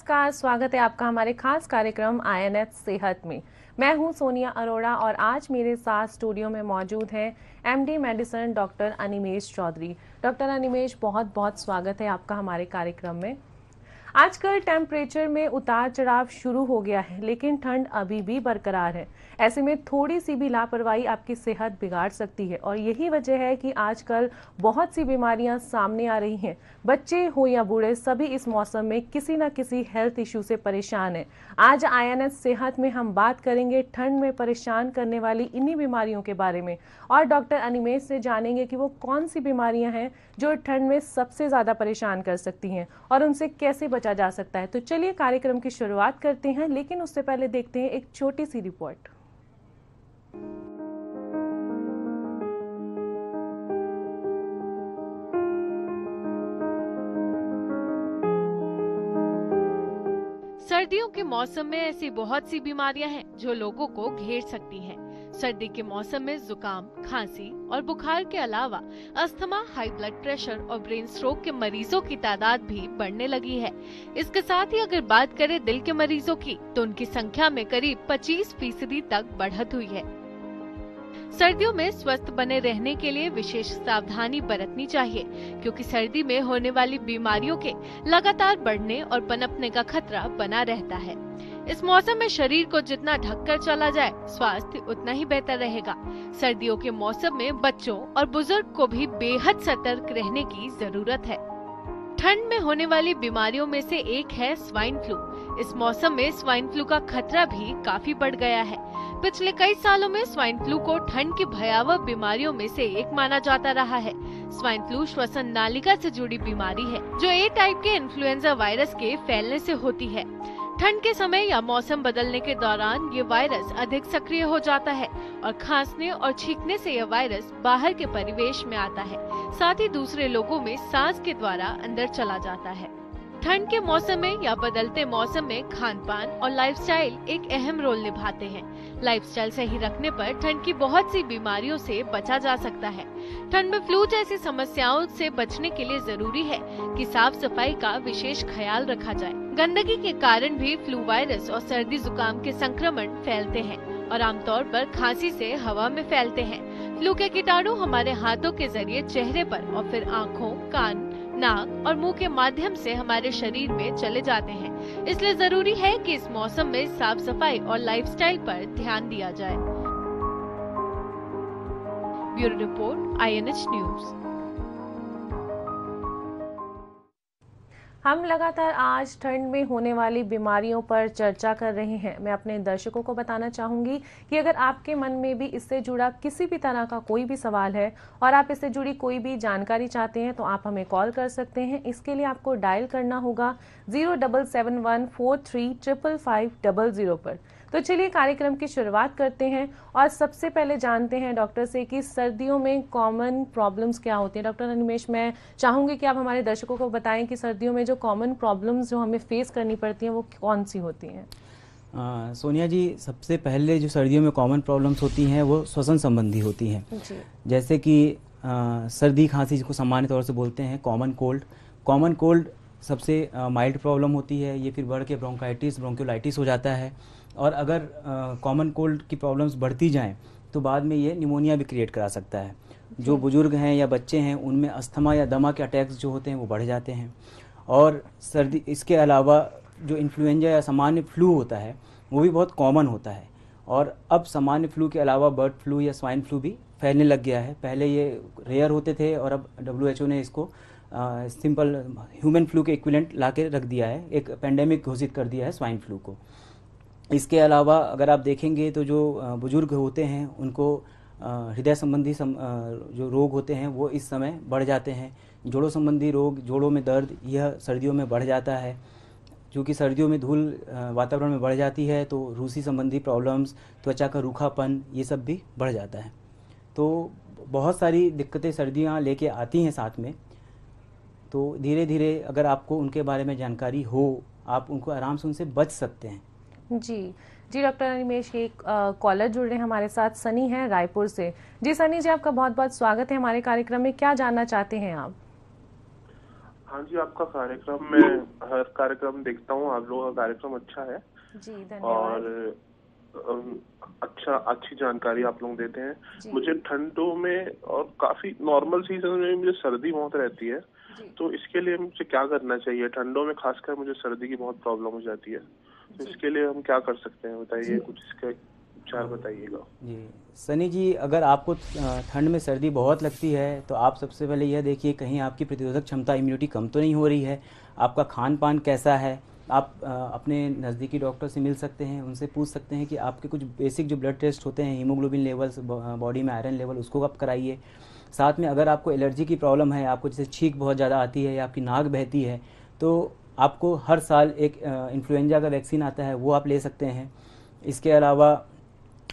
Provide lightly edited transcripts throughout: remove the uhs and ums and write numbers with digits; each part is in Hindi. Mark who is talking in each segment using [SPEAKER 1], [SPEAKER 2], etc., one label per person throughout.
[SPEAKER 1] नमस्कार, स्वागत है आपका हमारे खास कार्यक्रम IANS सेहत में। मैं हूं सोनिया अरोड़ा और आज मेरे साथ स्टूडियो में मौजूद हैं MD medicine doctor Animesh Chaudhary. Doctor Animesh, बहुत बहुत स्वागत है आपका हमारे कार्यक्रम में। आजकल टेम्परेचर में उतार चढ़ाव शुरू हो गया है, लेकिन ठंड अभी भी बरकरार है। ऐसे में थोड़ी सी भी लापरवाही आपकी सेहत बिगाड़ सकती है और यही वजह है कि आजकल बहुत सी बीमारियां सामने आ रही हैं। बच्चे हो या बूढ़े, सभी इस मौसम में किसी न किसी हेल्थ इश्यू से परेशान हैं। आज IANS सेहत में हम बात करेंगे ठंड में परेशान करने वाली इन्हीं बीमारियों के बारे में और डॉक्टर अनिमेश से जानेंगे कि वो कौन सी बीमारियां हैं जो ठंड में सबसे ज़्यादा परेशान कर सकती हैं और उनसे कैसे बचा जा सकता है। तो चलिए कार्यक्रम की शुरुआत करते हैं, लेकिन उससे पहले देखते हैं एक छोटी सी रिपोर्ट।
[SPEAKER 2] सर्दियों के मौसम में ऐसी बहुत सी बीमारियां हैं जो लोगों को घेर सकती हैं। सर्दी के मौसम में जुकाम, खांसी और बुखार के अलावा अस्थमा, हाई ब्लड प्रेशर और ब्रेन स्ट्रोक के मरीजों की तादाद भी बढ़ने लगी है। इसके साथ ही अगर बात करें दिल के मरीजों की, तो उनकी संख्या में करीब 25% तक बढ़त हुई है। सर्दियों में स्वस्थ बने रहने के लिए विशेष सावधानी बरतनी चाहिए, क्योंकि सर्दी में होने वाली बीमारियों के लगातार बढ़ने और पनपने का खतरा बना रहता है। इस मौसम में शरीर को जितना ढककर चला जाए, स्वास्थ्य उतना ही बेहतर रहेगा। सर्दियों के मौसम में बच्चों और बुजुर्ग को भी बेहद सतर्क रहने की जरूरत है। ठंड में होने वाली बीमारियों में से एक है स्वाइन फ्लू। इस मौसम में स्वाइन फ्लू का खतरा भी काफी बढ़ गया है। पिछले कई सालों में स्वाइन फ्लू को ठंड की भयावह बीमारियों में से एक माना जाता रहा है। स्वाइन फ्लू श्वसन नालिका से जुड़ी बीमारी है, जो ए टाइप के इन्फ्लुएंजा वायरस के फैलने से होती है। ठंड के समय या मौसम बदलने के दौरान ये वायरस अधिक सक्रिय हो जाता है और खांसने और छींकने से यह वायरस बाहर के परिवेश में आता है, साथ ही दूसरे लोगों में सांस के द्वारा अंदर चला जाता है। ठंड के मौसम में या बदलते मौसम में खान-पान और लाइफस्टाइल एक अहम रोल निभाते हैं। लाइफस्टाइल सही रखने पर ठंड की बहुत सी बीमारियों से बचा जा सकता है। ठंड में फ्लू जैसी समस्याओं से बचने के लिए जरूरी है कि साफ सफाई का विशेष ख्याल रखा जाए। गंदगी के कारण भी फ्लू वायरस और सर्दी जुकाम के संक्रमण फैलते हैं और आमतौर पर खांसी से हवा में फैलते हैं। फ्लू के कीटाणु हमारे हाथों के जरिए चेहरे पर और फिर आँखों, कान, नाक और मुंह के माध्यम से हमारे शरीर में चले जाते हैं। इसलिए जरूरी है कि इस मौसम में साफ सफाई और लाइफस्टाइल पर ध्यान दिया जाए। Bureau report, IANS news.
[SPEAKER 1] हम लगातार आज ठंड में होने वाली बीमारियों पर चर्चा कर रहे हैं। मैं अपने दर्शकों को बताना चाहूँगी कि अगर आपके मन में भी इससे जुड़ा किसी भी तरह का कोई भी सवाल है और आप इससे जुड़ी कोई भी जानकारी चाहते हैं, तो आप हमें कॉल कर सकते हैं। इसके लिए आपको डायल करना होगा 0771435500 पर। तो चलिए कार्यक्रम की शुरुआत करते हैं और सबसे पहले जानते हैं डॉक्टर से कि सर्दियों में कॉमन प्रॉब्लम्स क्या होती हैं। डॉक्टर अनिमेश, मैं चाहूँगी कि आप हमारे दर्शकों को बताएं कि सर्दियों में जो कॉमन प्रॉब्लम्स जो हमें फेस करनी पड़ती हैं वो कौन सी होती हैं।
[SPEAKER 3] सोनिया जी, सबसे पहले जो सर्दियों में कॉमन प्रॉब्लम्स होती हैं वो श्वसन संबंधी होती हैं। जैसे कि सर्दी खांसी, जिसको सामान्य तौर से बोलते हैं कॉमन कोल्ड। कॉमन कोल्ड सबसे माइल्ड प्रॉब्लम होती है। ये फिर बढ़ के ब्रोंकाइटिस, ब्रोंकियोलाइटिस हो जाता है और अगर कॉमन कोल्ड की प्रॉब्लम्स बढ़ती जाएं तो बाद में ये निमोनिया भी क्रिएट करा सकता है। जो बुजुर्ग हैं या बच्चे हैं, उनमें अस्थमा या दमा के अटैक्स जो होते हैं वो बढ़ जाते हैं। और सर्दी, इसके अलावा जो इन्फ्लुएंजा या सामान्य फ्लू होता है वो भी बहुत कॉमन होता है। और अब सामान्य फ्लू के अलावा बर्ड फ्लू या स्वाइन फ्लू भी फैलने लग गया है। पहले ये रेयर होते थे और अब WHO ने इसको सिंपल ह्यूमन फ्लू के इक्विवेलेंट ला के रख दिया है, एक पेंडेमिक घोषित कर दिया है स्वाइन फ्लू को। इसके अलावा अगर आप देखेंगे तो जो बुजुर्ग होते हैं उनको हृदय संबंधी जो रोग होते हैं वो इस समय बढ़ जाते हैं। जोड़ों संबंधी रोग, जोड़ों में दर्द, यह सर्दियों में बढ़ जाता है। क्योंकि सर्दियों में धूल वातावरण में बढ़ जाती है तो रूसी संबंधी प्रॉब्लम्स, त्वचा का रूखापन, ये सब भी बढ़ जाता है। तो बहुत सारी दिक्कतें सर्दियाँ लेके आती हैं साथ में। तो धीरे धीरे अगर आपको उनके बारे में जानकारी हो, आप उनको आराम से उनसे बच सकते हैं।
[SPEAKER 1] जी डॉक्टर अनिमेश, एक कॉलर जुड़ रहे हैं हमारे साथ, सनी है रायपुर से। जी सनी जी, आपका बहुत बहुत स्वागत है हमारे कार्यक्रम में। क्या जानना चाहते हैं आप?
[SPEAKER 4] हाँ जी, आपका कार्यक्रम मैं हर कार्यक्रम देखता हूँ, आप लोगों का कार्यक्रम अच्छा है
[SPEAKER 1] जी,
[SPEAKER 4] और
[SPEAKER 1] धन्यवाद।
[SPEAKER 4] अच्छी जानकारी आप लोग देते हैं।
[SPEAKER 1] जी,
[SPEAKER 4] मुझे ठंडों में और काफी नॉर्मल सीजन में मुझे सर्दी बहुत रहती है,
[SPEAKER 1] जी,
[SPEAKER 4] तो इसके लिए मुझे क्या करना चाहिए? ठंडों में खासकर मुझे सर्दी की बहुत प्रॉब्लम हो जाती है, तो
[SPEAKER 1] जी,
[SPEAKER 4] इसके लिए हम क्या कर सकते हैं बताइए,
[SPEAKER 1] जी।
[SPEAKER 4] कुछ इसके उपचार बताइएगा।
[SPEAKER 3] जी सनी जी, अगर आपको ठंड में सर्दी बहुत लगती है तो आप सबसे पहले यह देखिए कहीं आपकी प्रतिरोधक क्षमता इम्यूनिटी कम तो नहीं हो रही है, आपका खान पान कैसा है। आप अपने नज़दीकी डॉक्टर से मिल सकते हैं, उनसे पूछ सकते हैं कि आपके कुछ बेसिक जो ब्लड टेस्ट होते हैं, हीमोग्लोबिन लेवल्स, बॉडी में आयरन लेवल, उसको आप कराइए। साथ में अगर आपको एलर्जी की प्रॉब्लम है, आपको जैसे छींक बहुत ज़्यादा आती है या आपकी नाक बहती है, तो आपको हर साल एक इन्फ्लुएंजा का वैक्सीन आता है, वो आप ले सकते हैं। इसके अलावा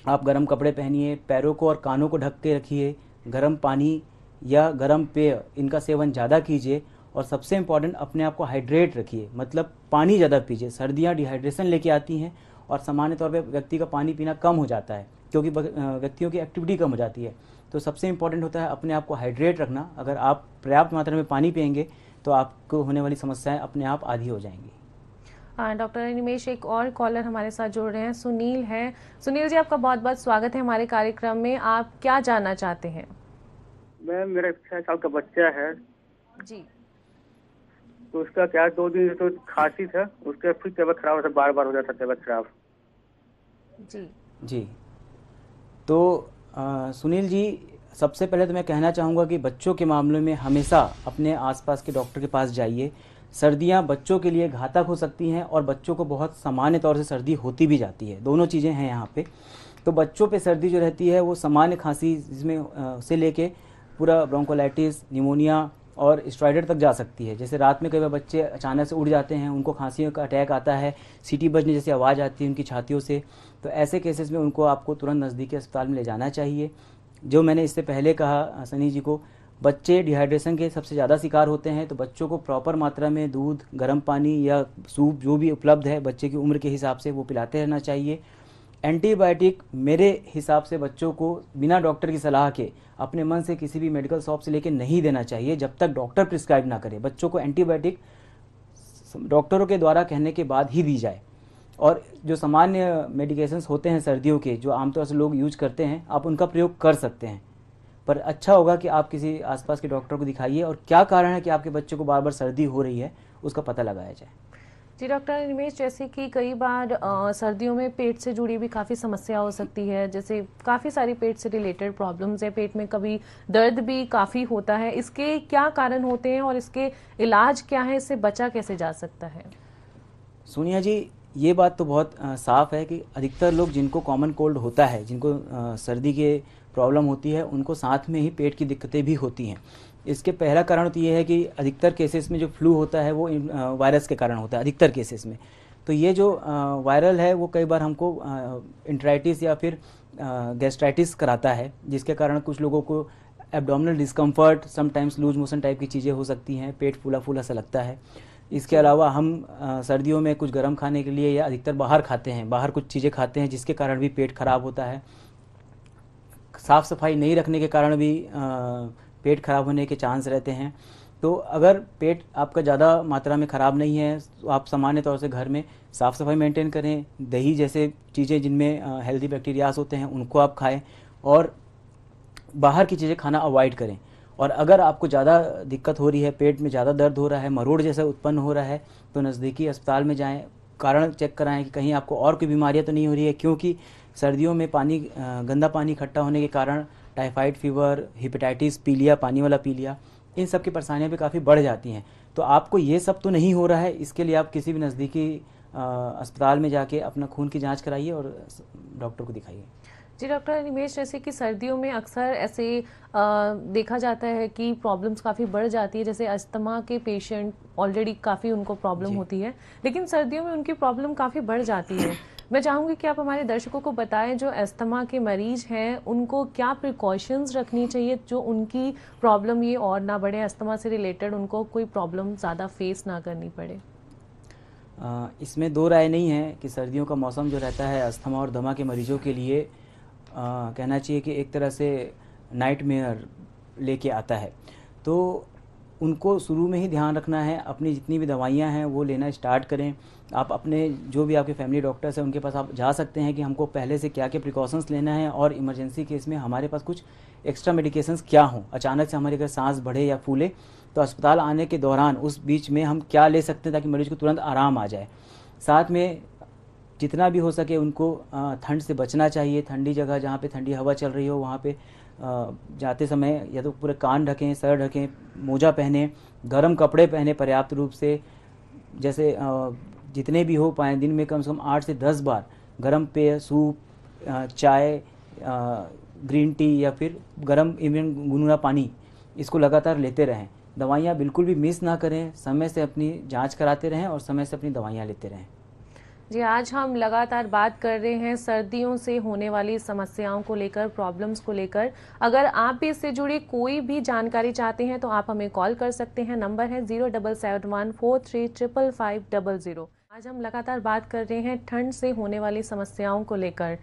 [SPEAKER 3] आप गर्म कपड़े पहनिए, पैरों को और कानों को ढक के रखिए, गर्म पानी या गर्म पेय इनका सेवन ज़्यादा कीजिए और सबसे इम्पॉर्टेंट अपने आप को हाइड्रेट रखिए, मतलब पानी ज़्यादा पीजिए। सर्दियाँ डिहाइड्रेशन लेके आती हैं और सामान्य तौर पे व्यक्ति का पानी पीना कम हो जाता है क्योंकि व्यक्तियों की एक्टिविटी कम हो जाती है। तो सबसे इम्पॉर्टेंट होता है अपने आप को हाइड्रेट रखना। अगर आप पर्याप्त मात्रा में पानी पियेंगे तो आपको होने वाली समस्याएं अपने आप आधी हो जाएंगी।
[SPEAKER 1] डॉक्टर अनिमेष, एक और कॉलर हमारे साथ जुड़ रहे हैं, सुनील हैं। सुनील जी, आपका बहुत बहुत स्वागत है हमारे कार्यक्रम में। आप क्या जानना चाहते हैं?
[SPEAKER 5] मैम, मेरा 6 साल का बच्चा है,
[SPEAKER 1] जी,
[SPEAKER 5] तो उसका क्या 2 दिन से तो खांसी था, उसका फिर तबीयत खराब होता, बार बार हो जाता तबीयत खराब।
[SPEAKER 1] जी,
[SPEAKER 3] जी, तो सुनील जी, सबसे पहले तो मैं कहना चाहूँगा कि बच्चों के मामले में हमेशा अपने आसपास के डॉक्टर के पास जाइए। सर्दियाँ बच्चों के लिए घातक हो सकती हैं और बच्चों को बहुत सामान्य तौर से सर्दी होती भी जाती है, दोनों चीज़ें हैं यहाँ पे। तो बच्चों पे सर्दी जो रहती है वो सामान्य खांसी जिसमें से लेके पूरा ब्रोंकोलाइटिस, निमोनिया और स्ट्राइडर तक जा सकती है। जैसे रात में कई बार बच्चे अचानक से उठ जाते हैं, उनको खांसी का अटैक आता है, सीटी बजने जैसी आवाज़ आती है उनकी छातियों से, तो ऐसे केसेस में उनको आपको तुरंत नज़दीकी अस्पताल में ले जाना चाहिए। जो मैंने इससे पहले कहा सनी जी को, बच्चे डिहाइड्रेशन के सबसे ज़्यादा शिकार होते हैं, तो बच्चों को प्रॉपर मात्रा में दूध, गर्म पानी या सूप जो भी उपलब्ध है बच्चे की उम्र के हिसाब से वो पिलाते रहना चाहिए। एंटीबायोटिक मेरे हिसाब से बच्चों को बिना डॉक्टर की सलाह के अपने मन से किसी भी मेडिकल शॉप से लेके नहीं देना चाहिए जब तक डॉक्टर प्रिस्क्राइब ना करे। बच्चों को एंटीबायोटिक डॉक्टरों के द्वारा कहने के बाद ही दी जाए। और जो सामान्य मेडिकेशंस होते हैं सर्दियों के, जो आमतौर से लोग यूज करते हैं, आप उनका प्रयोग कर सकते हैं, पर अच्छा होगा कि आप किसी आसपास के डॉक्टर को दिखाइए और क्या कारण है कि आपके बच्चे को बार बार सर्दी हो रही है उसका पता लगाया जाए।
[SPEAKER 1] जी डॉक्टर अनिमेष, जैसे कि कई बार सर्दियों में पेट से जुड़ी भी काफ़ी समस्या हो सकती है, जैसे काफ़ी सारी पेट से रिलेटेड प्रॉब्लम्स है, पेट में कभी दर्द भी काफ़ी होता है, इसके क्या कारण होते हैं और इसके इलाज क्या है, इससे बचा कैसे जा सकता है?
[SPEAKER 3] सोनिया जी, ये बात तो बहुत साफ है कि अधिकतर लोग जिनको कॉमन कोल्ड होता है, जिनको सर्दी के प्रॉब्लम होती है, उनको साथ में ही पेट की दिक्कतें भी होती हैं। इसके पहला कारण तो ये है कि अधिकतर केसेस में जो फ्लू होता है वो वायरस के कारण होता है अधिकतर केसेस में। तो ये जो वायरल है वो कई बार हमको इंट्राइटिस या फिर गैस्ट्राइटिस कराता है, जिसके कारण कुछ लोगों को abdominal discomfort, sometimes loose motion type की चीज़ें हो सकती हैं, पेट फूला फूला सा लगता है। इसके अलावा हम सर्दियों में कुछ गर्म खाने के लिए या अधिकतर बाहर खाते हैं, बाहर कुछ चीज़ें खाते हैं जिसके कारण भी पेट खराब होता है। साफ़ सफाई नहीं रखने के कारण भी पेट खराब होने के चांस रहते हैं। तो अगर पेट आपका ज़्यादा मात्रा में ख़राब नहीं है तो आप सामान्य तौर से घर में साफ़ सफाई मेंटेन करें, दही जैसे चीज़ें जिनमें हेल्दी बैक्टीरियाज होते हैं उनको आप खाएं और बाहर की चीज़ें खाना अवॉइड करें। और अगर आपको ज़्यादा दिक्कत हो रही है, पेट में ज़्यादा दर्द हो रहा है, मरोड़ जैसा उत्पन्न हो रहा है, तो नज़दीकी अस्पताल में जाएं, कारण चेक कराएं कि कहीं आपको और कोई बीमारियां तो नहीं हो रही है, क्योंकि सर्दियों में पानी गंदा पानी इकट्ठा होने के कारण टाइफाइड फीवर, हेपेटाइटिस, पीलिया, पानी वाला पीलिया, इन सब की परेशानियाँ भी काफ़ी बढ़ जाती हैं। तो आपको ये सब तो नहीं हो रहा है, इसके लिए आप किसी भी नज़दीकी अस्पताल में जाके अपना खून की जाँच कराइए और डॉक्टर को दिखाइए।
[SPEAKER 1] जी डॉक्टर अनिमेष, जैसे कि सर्दियों में अक्सर ऐसे देखा जाता है कि प्रॉब्लम्स काफ़ी बढ़ जाती है, जैसे अस्थमा के पेशेंट ऑलरेडी काफ़ी उनको प्रॉब्लम होती है, लेकिन सर्दियों में उनकी प्रॉब्लम काफ़ी बढ़ जाती है। मैं चाहूँगी कि आप हमारे दर्शकों को बताएं जो अस्थमा के मरीज हैं उनको क्या प्रिकॉशंस रखनी चाहिए जो उनकी प्रॉब्लम ये और ना बढ़े, अस्थमा से रिलेटेड उनको कोई प्रॉब्लम ज़्यादा फेस ना करनी पड़े।
[SPEAKER 3] इसमें दो राय नहीं है कि सर्दियों का मौसम जो रहता है अस्थमा और दमा के मरीजों के लिए कहना चाहिए कि एक तरह से नाइटमेयर लेके आता है। तो उनको शुरू में ही ध्यान रखना है, अपनी जितनी भी दवाइयाँ हैं वो लेना स्टार्ट करें। आप अपने जो भी आपके फैमिली डॉक्टर्स हैं उनके पास आप जा सकते हैं कि हमको पहले से क्या क्या प्रिकॉशंस लेना है, और इमरजेंसी केस में हमारे पास कुछ एक्स्ट्रा मेडिकेशंस क्या हों। अचानक से हमारी अगर सांस बढ़े या फूले तो अस्पताल आने के दौरान उस बीच में हम क्या ले सकते हैं ताकि मरीज को तुरंत आराम आ जाए। साथ में जितना भी हो सके उनको ठंड से बचना चाहिए। ठंडी जगह जहाँ पे ठंडी हवा चल रही हो वहाँ पे जाते समय या तो पूरे कान ढकें, सर ढकें, मोजा पहने, गर्म कपड़े पहने पर्याप्त रूप से। जैसे जितने भी हो पाए दिन में कम से कम 8 से 10 बार गर्म पेय, सूप, चाय, ग्रीन टी या फिर गर्म इवन गुनगुना पानी, इसको लगातार लेते रहें। दवाइयाँ बिल्कुल भी मिस ना करें, समय से अपनी जांच कराते रहें और समय से अपनी दवाइयाँ लेते रहें।
[SPEAKER 1] जी, आज हम लगातार बात कर रहे हैं सर्दियों से होने वाली समस्याओं को लेकर, प्रॉब्लम्स को लेकर। अगर आप भी इससे जुड़ी कोई भी जानकारी चाहते हैं तो आप हमें कॉल कर सकते हैं। नंबर है 0771435500। आज हम लगातार बात कर रहे हैं ठंड से होने वाली समस्याओं को लेकर।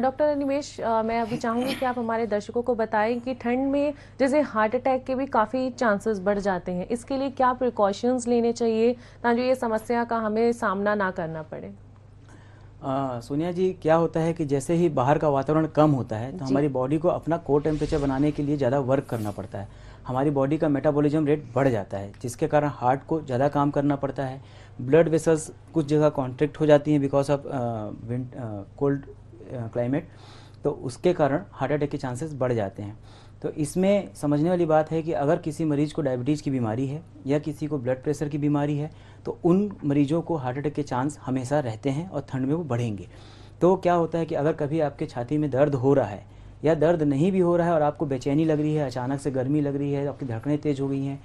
[SPEAKER 1] डॉक्टर अनिमेष, मैं अभी चाहूँगी कि आप हमारे दर्शकों को बताएं कि ठंड में जैसे हार्ट अटैक के भी काफ़ी चांसेस बढ़ जाते हैं, इसके लिए क्या प्रिकॉशंस लेने चाहिए ताकि ये समस्या का हमें सामना ना करना पड़े?
[SPEAKER 3] सोनिया जी, क्या होता है कि जैसे ही बाहर का वातावरण कम होता है तो हमारी बॉडी को अपना कोर टेम्परेचर बनाने के लिए ज़्यादा वर्क करना पड़ता है। हमारी बॉडी का मेटाबॉलिज्म रेट बढ़ जाता है, जिसके कारण हार्ट को ज़्यादा काम करना पड़ता है। ब्लड वेसल्स कुछ जगह कॉन्ट्रैक्ट हो जाती हैं बिकॉज ऑफ कोल्ड क्लाइमेट, तो उसके कारण हार्ट अटैक के चांसेस बढ़ जाते हैं। तो इसमें समझने वाली बात है कि अगर किसी मरीज को डायबिटीज़ की बीमारी है या किसी को ब्लड प्रेशर की बीमारी है तो उन मरीजों को हार्ट अटैक के चांस हमेशा रहते हैं और ठंड में वो बढ़ेंगे। तो क्या होता है कि अगर कभी आपके छाती में दर्द हो रहा है या दर्द नहीं भी हो रहा है और आपको बेचैनी लग रही है, अचानक से गर्मी लग रही है, आपकी धड़कनें तेज़ हो गई हैं,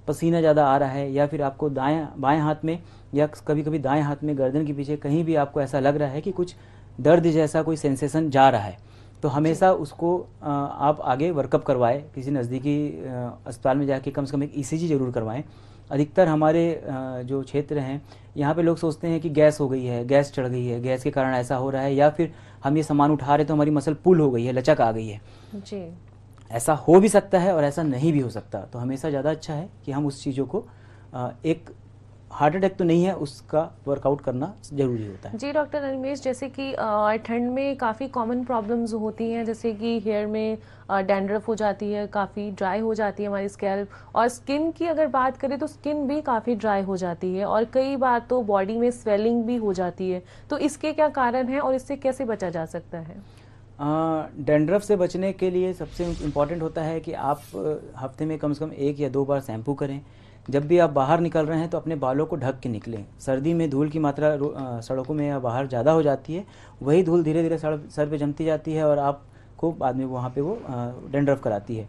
[SPEAKER 3] पसीना ज़्यादा आ रहा है, या फिर आपको बाएं हाथ में या कभी कभी दाएं हाथ में गर्दन के पीछे कहीं भी आपको ऐसा लग रहा है कि कुछ दर्द जैसा कोई सेंसेशन जा रहा है, तो हमेशा उसको आप आगे वर्कअप करवाएं। किसी नज़दीकी अस्पताल में जाके कम से कम एक ECG जरूर करवाएं। अधिकतर हमारे जो क्षेत्र हैं यहाँ पे लोग सोचते हैं कि गैस हो गई है, गैस चढ़ गई है, गैस के कारण ऐसा हो रहा है, या फिर हम ये सामान उठा रहे तो हमारी मसल पुल हो गई है, लचक आ गई है
[SPEAKER 1] जी।
[SPEAKER 3] ऐसा हो भी सकता है और ऐसा नहीं भी हो सकता। तो हमेशा ज़्यादा अच्छा है कि हम उस चीज़ों को एक हार्ट अटैक तो नहीं है उसका वर्कआउट करना जरूरी होता है।
[SPEAKER 1] जी डॉक्टर अनिमेष, जैसे कि ठंड में काफ़ी कॉमन प्रॉब्लम्स होती हैं, जैसे कि हेयर में डैंड्रफ हो जाती है, काफ़ी ड्राई हो जाती है हमारी स्कैल्प, और स्किन की अगर बात करें तो स्किन भी काफ़ी ड्राई हो जाती है, और कई बार तो बॉडी में स्वेलिंग भी हो जाती है। तो इसके क्या कारण है और इससे कैसे बचा जा सकता है?
[SPEAKER 3] डैंड्रफ से बचने के लिए सबसे इम्पॉर्टेंट होता है कि आप हफ्ते में कम से कम 1 या 2 बार शैम्पू करें। जब भी आप बाहर निकल रहे हैं तो अपने बालों को ढक के निकलें। सर्दी में धूल की मात्रा सड़कों में या बाहर ज़्यादा हो जाती है, वही धूल धीरे धीरे सर पे जमती जाती है और आपको बाद में वहाँ पे वो डैंड्रफ कराती है।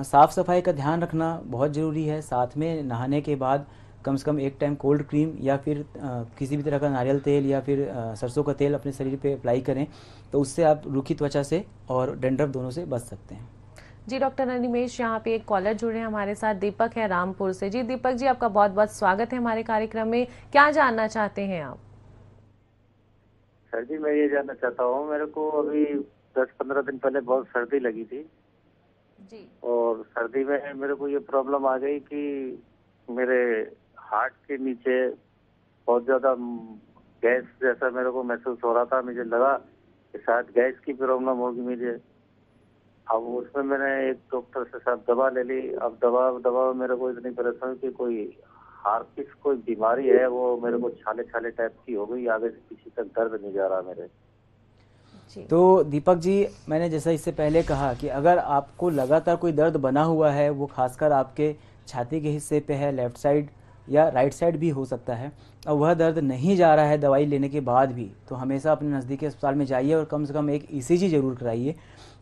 [SPEAKER 3] साफ़ सफाई का ध्यान रखना बहुत ज़रूरी है। साथ में नहाने के बाद कम से कम एक टाइम कोल्ड क्रीम या फिर किसी भी तरह का नारियल तेल या फिर सरसों का तेल अपने शरीर पे अप्लाई करें, तो उससे आप रूखी त्वचा से और डैंड्रफ दोनों से बच सकते हैं।
[SPEAKER 1] जी डॉक्टर अनिमेष, यहाँ पे एक कॉलर जुड़े हैं हमारे साथ, दीपक है रामपुर से। जी दीपक जी, आपका बहुत बहुत स्वागत है हमारे कार्यक्रम में। क्या जानना चाहते हैं आप?
[SPEAKER 5] सर जी, मैं ये जानना चाहता हूँ, मेरे को अभी 10-15 दिन पहले बहुत सर्दी लगी थी
[SPEAKER 1] जी।
[SPEAKER 5] और सर्दी में मेरे को ये प्रॉब्लम आ गई कि मेरे हार्ट के नीचे बहुत ज्यादा गैस जैसा मेरे को महसूस हो रहा था। मुझे लगा कि शायद गैस की प्रॉब्लम होगी मुझे। अब उसमें मैंने एक डॉक्टर से साथ दवा ले ली। अब दवा मेरे को इतनी परेशानी कि कोई हार्ट कोई बीमारी है, वो मेरे को छाले छाले टाइप की हो गई, आगे से पीछे तक दर्द नहीं जा रहा मेरे।
[SPEAKER 3] तो दीपक जी, मैंने जैसा इससे पहले कहा कि अगर आपको लगातार कोई दर्द बना हुआ है, वो खासकर आपके छाती के हिस्से पे है, लेफ्ट साइड या राइट साइड भी हो सकता है, और वह दर्द नहीं जा रहा है दवाई लेने के बाद भी, तो हमेशा अपने नज़दीकी अस्पताल में जाइए और कम से कम एक ECG जरूर कराइए।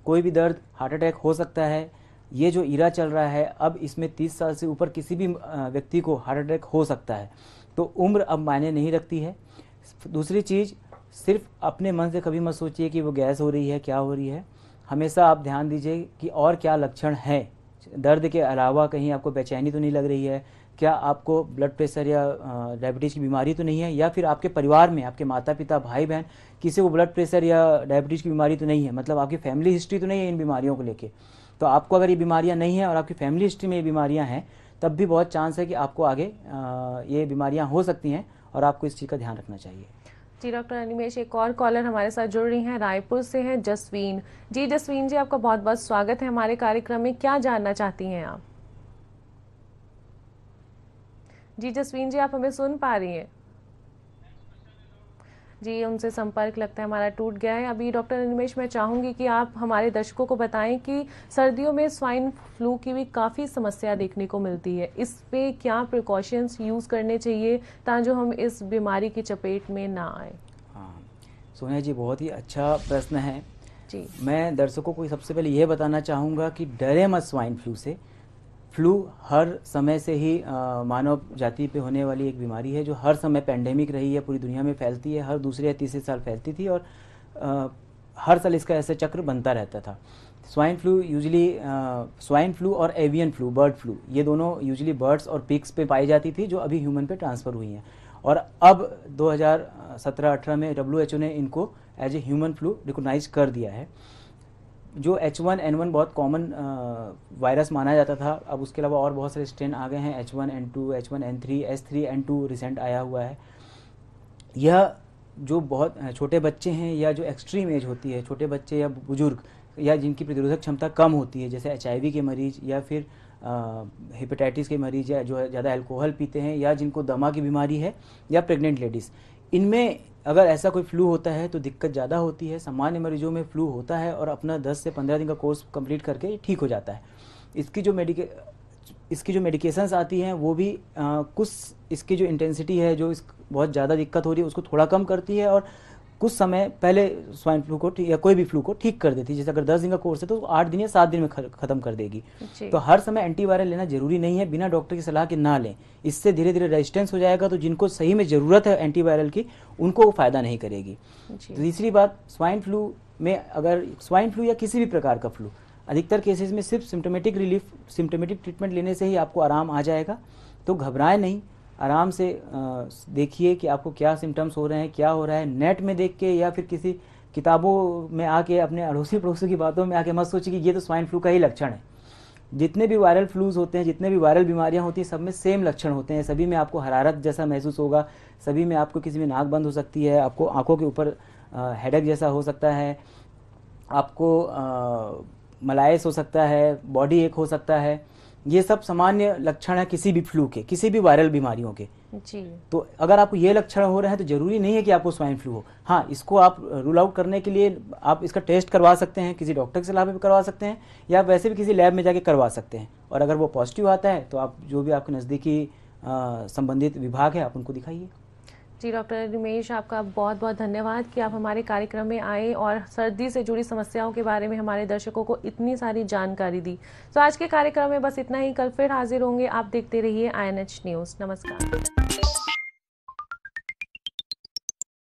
[SPEAKER 3] कोई भी दर्द, हार्ट अटैक हो सकता है। ये जो इरा चल रहा है अब, इसमें 30 साल से ऊपर किसी भी व्यक्ति को हार्ट अटैक हो सकता है, तो उम्र अब मायने नहीं रखती है। दूसरी चीज़, सिर्फ अपने मन से कभी मत सोचिए कि वो गैस हो रही है, क्या हो रही है। हमेशा आप ध्यान दीजिए कि और क्या लक्षण है। दर्द के अलावा कहीं आपको बेचैनी तो नहीं लग रही है, क्या आपको ब्लड प्रेशर या डायबिटीज़ की बीमारी तो नहीं है, या फिर आपके परिवार में आपके माता पिता भाई बहन किसी को ब्लड प्रेशर या डायबिटीज़ की बीमारी तो नहीं है, मतलब आपकी फैमिली हिस्ट्री तो नहीं है इन बीमारियों को लेके। तो आपको अगर ये बीमारियां नहीं हैं और आपकी फैमिली हिस्ट्री में ये बीमारियां हैं तब भी बहुत चांस है कि आपको आगे ये बीमारियां हो सकती हैं और आपको इस चीज़ का ध्यान रखना चाहिए।
[SPEAKER 1] जी डॉक्टर अनिमेष, एक और कॉलर हमारे साथ जुड़ रही हैं, रायपुर से हैं जसवीन जी। जसवीन जी, आपका बहुत बहुत स्वागत है हमारे कार्यक्रम में। क्या जानना चाहती हैं आप? जी जसवीन जी, आप हमें सुन पा रही हैं? जी, उनसे संपर्क लगता है हमारा टूट गया है। अभी डॉक्टर अनिमेष, मैं चाहूंगी कि आप हमारे दर्शकों को बताएं कि सर्दियों में स्वाइन फ्लू की भी काफ़ी समस्या देखने को मिलती है। इस पे क्या प्रिकॉशंस यूज़ करने चाहिए ताकि हम इस बीमारी की चपेट में ना आए?
[SPEAKER 3] हाँ सोनिया जी, बहुत ही अच्छा प्रश्न है
[SPEAKER 1] जी।
[SPEAKER 3] मैं दर्शकों को सबसे पहले ये बताना चाहूँगा कि डरे मत स्वाइन फ्लू से। फ्लू हर समय से ही मानव जाति पे होने वाली एक बीमारी है जो हर समय पेंडेमिक रही है, पूरी दुनिया में फैलती है, हर दूसरे या तीसरे साल फैलती थी और हर साल इसका ऐसा चक्र बनता रहता था। स्वाइन फ्लू और एवियन फ्लू, बर्ड फ्लू, ये दोनों यूजुअली बर्ड्स और पिग्स पे पाई जाती थी जो अभी ह्यूमन पे ट्रांसफ़र हुई हैं और अब 2017-18 में WHO ने इनको as a human flu recognise कर दिया है। जो H1N1 बहुत कॉमन वायरस माना जाता था, अब उसके अलावा और बहुत सारे स्ट्रेन आ गए हैं, H1N2, H1N3, H3N2 रिसेंट आया हुआ है। यह जो बहुत छोटे बच्चे हैं या जो एक्सट्रीम एज होती है, छोटे बच्चे या बुजुर्ग या जिनकी प्रतिरोधक क्षमता कम होती है, जैसे HIV के मरीज या फिर हेपेटाइटिस के मरीज या जो ज़्यादा अल्कोहल पीते हैं या जिनको दमा की बीमारी है या प्रेग्नेंट लेडीज़, इनमें अगर ऐसा कोई फ्लू होता है तो दिक्कत ज़्यादा होती है। सामान्य मरीजों में फ्लू होता है और अपना 10 से 15 दिन का कोर्स कंप्लीट करके ठीक हो जाता है। इसकी जो मेडिकेशंस आती हैं वो भी कुछ इसकी जो इंटेंसिटी है, जो बहुत ज़्यादा दिक्कत हो रही है उसको थोड़ा कम करती है और कुछ समय पहले स्वाइन फ्लू को या कोई भी फ्लू को ठीक कर देती है। जैसे अगर 10 दिन का कोर्स है तो 8 दिन या 7 दिन में ख़त्म कर देगी। तो हर समय एंटीवायरल लेना जरूरी नहीं है, बिना डॉक्टर की सलाह के ना लें। इससे धीरे धीरे रेजिस्टेंस हो जाएगा, तो जिनको सही में ज़रूरत है एंटीवायरल की उनको वो फ़ायदा नहीं करेगी। तीसरी बात, स्वाइन फ्लू में अगर स्वाइन फ्लू या किसी भी प्रकार का फ्लू, अधिकतर केसेस में सिर्फ सिम्टोमेटिक ट्रीटमेंट लेने से ही आपको आराम आ जाएगा। तो घबराएं नहीं, आराम से देखिए कि आपको क्या सिम्टम्स हो रहे हैं, क्या हो रहा है। नेट में देख के या फिर किसी किताबों में आके अपने अड़ोसी पड़ोसी की बातों में आके मत सोचिए कि ये तो स्वाइन फ्लू का ही लक्षण है। जितने भी वायरल फ्लूज होते हैं, जितने भी वायरल बीमारियां होती हैं, सब में सेम लक्षण होते हैं। सभी में आपको हरारत जैसा महसूस होगा, सभी में आपको किसी में नाक बंद हो सकती है, आपको आंखों के ऊपर हेडेक जैसा हो सकता है, आपको मलाइस हो सकता है, बॉडी एक हो सकता है। ये सब सामान्य लक्षण है किसी भी फ्लू के, किसी भी वायरल बीमारियों के।
[SPEAKER 1] जी।
[SPEAKER 3] तो अगर आपको ये लक्षण हो रहे हैं तो जरूरी नहीं है कि आपको स्वाइन फ्लू हो। हाँ, इसको आप रूल आउट करने के लिए आप इसका टेस्ट करवा सकते हैं, किसी डॉक्टर की सलाह पे भी करवा सकते हैं या वैसे भी किसी लैब में जाके करवा सकते हैं। और अगर वो पॉजिटिव आता है तो आप जो भी आपके नज़दीकी संबंधित विभाग है आप उनको दिखाइए।
[SPEAKER 1] जी डॉक्टर अनिमेष, आपका बहुत बहुत धन्यवाद कि आप हमारे कार्यक्रम में आए और सर्दी से जुड़ी समस्याओं के बारे में हमारे दर्शकों को इतनी सारी जानकारी दी। तो आज के कार्यक्रम में बस इतना ही, कल फिर हाजिर होंगे। आप देखते रहिए INH न्यूज़। नमस्कार।